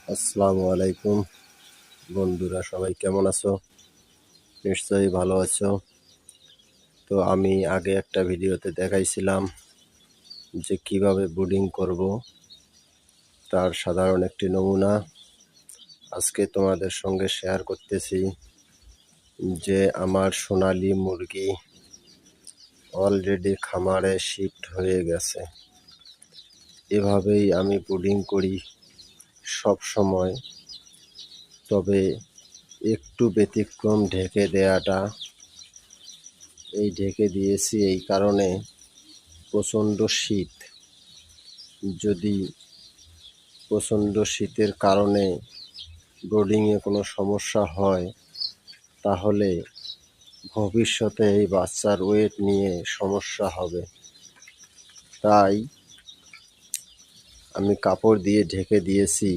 আসসালামু আলাইকুম বন্ধুরা, সবাই কেমন আছো? নিশ্চয়ই ভালো আছো। তো আমি আগে একটা ভিডিওতে দেখাইছিলাম যে কিভাবে ব্রুডিং করব, তার সাধারণ একটি নমুনা আজকে তোমাদের সঙ্গে শেয়ার করতেছি। যে আমার সোনালী মুরগি অলরেডি খামারে শিফট হয়ে গেছে। এভাবেই আমি ব্রুডিং করি সব সময়, তবে একটু ব্যতিক্রম ঢেকে দেয়াটা। এই ঢেকে দিয়েছি এই কারণে, প্রচণ্ড শীত। যদি প্রচণ্ড শীতের কারণে ব্রুডিংয়ে কোনো সমস্যা হয়, তাহলে ভবিষ্যতে এই বাচ্চার ওয়েট নিয়ে সমস্যা হবে। তাই আমি কাপড় দিয়ে ঢেকে দিয়েছি